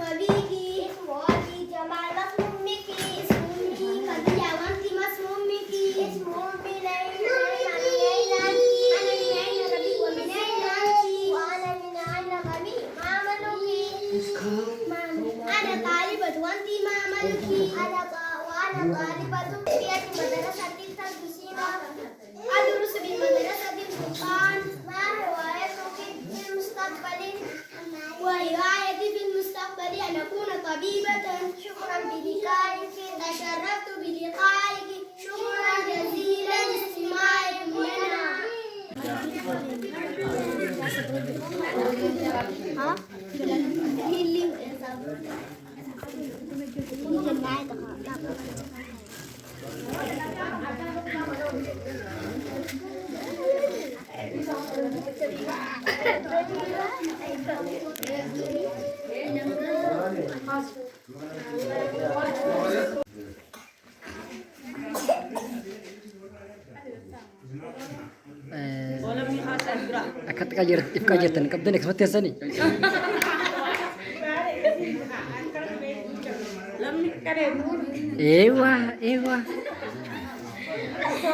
اسم أبيك اسم أبي جمال ما اسم أمك اسم أمي خديجة وأنت ما اسم أمك اسم أمي ليلى من أين أنت أنا من أين غبي ومن أين أنت وأنا من أين غبي ما عملك أنا طالبة وأنت ما عملك وأنا طالبة في مدرسة تدرسين أدرس بالمدرسة الفرقان ما هوايتك في المستقبل وهوايتي في المستقبل أن أكون طبيبة شكرا بلقائك تشرفت بلقائك شكرا جزيلا لاستماعكم لنا أكاد إفكاجرتن كبدنك سمعت سني إيوه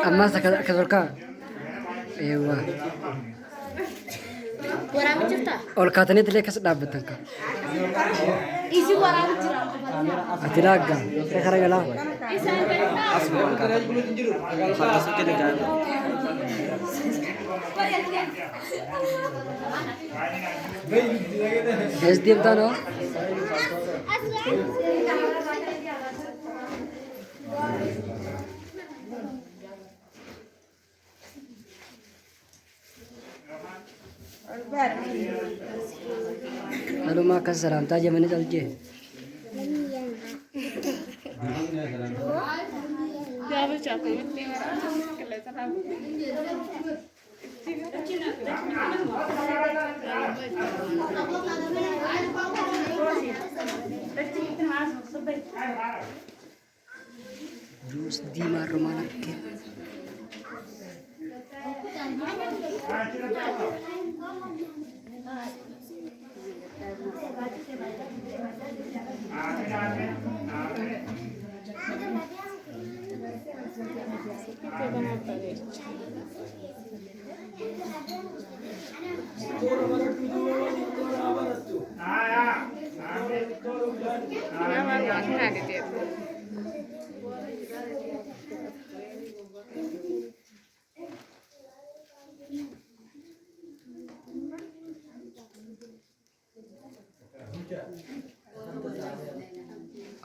أما كذلك إيوه ورامي شفتها والكاتني تلي كسر دابتنك إيزي ورامي أتلاقى خير يلا بس ديم تانو Lalu makan seram taja mana talje? Jus di mana ke?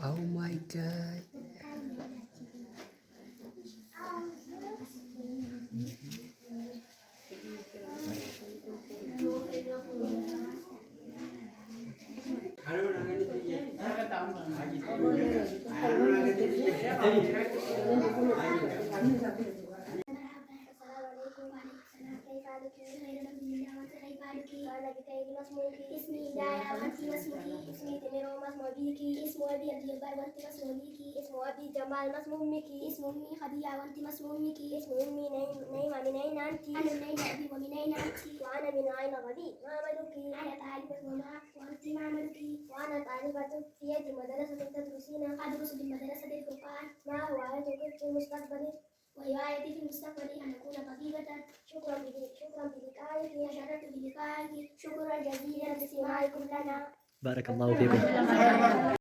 Oh my god. اسمي هداية وأنت ما اسمك اسمي تمير وما اسم أبيك اسم أبي عبد الجبار وأنت ما اسم أبيك اسم أبي جمال ما اسم أمك اسم أمي خديجة وأنت ما اسم أمك اسم أمي نعيمة من أين أنت أنا من أين أبي ومن أين أنت وأنا من أين غبي ما عملك أنا طالبة ومعك وأنت ما عملك وأنا طالبة في مدرسة تدرسين أدرس بالمدرسة الفرقان ما هوايتك في المستقبل وهوايتي في المستقبل أن أكون طبيبة شكرا بلقائك تشرفت بلقائك شكرا جزيلا لاستماعكم لنا بارك الله فيكم.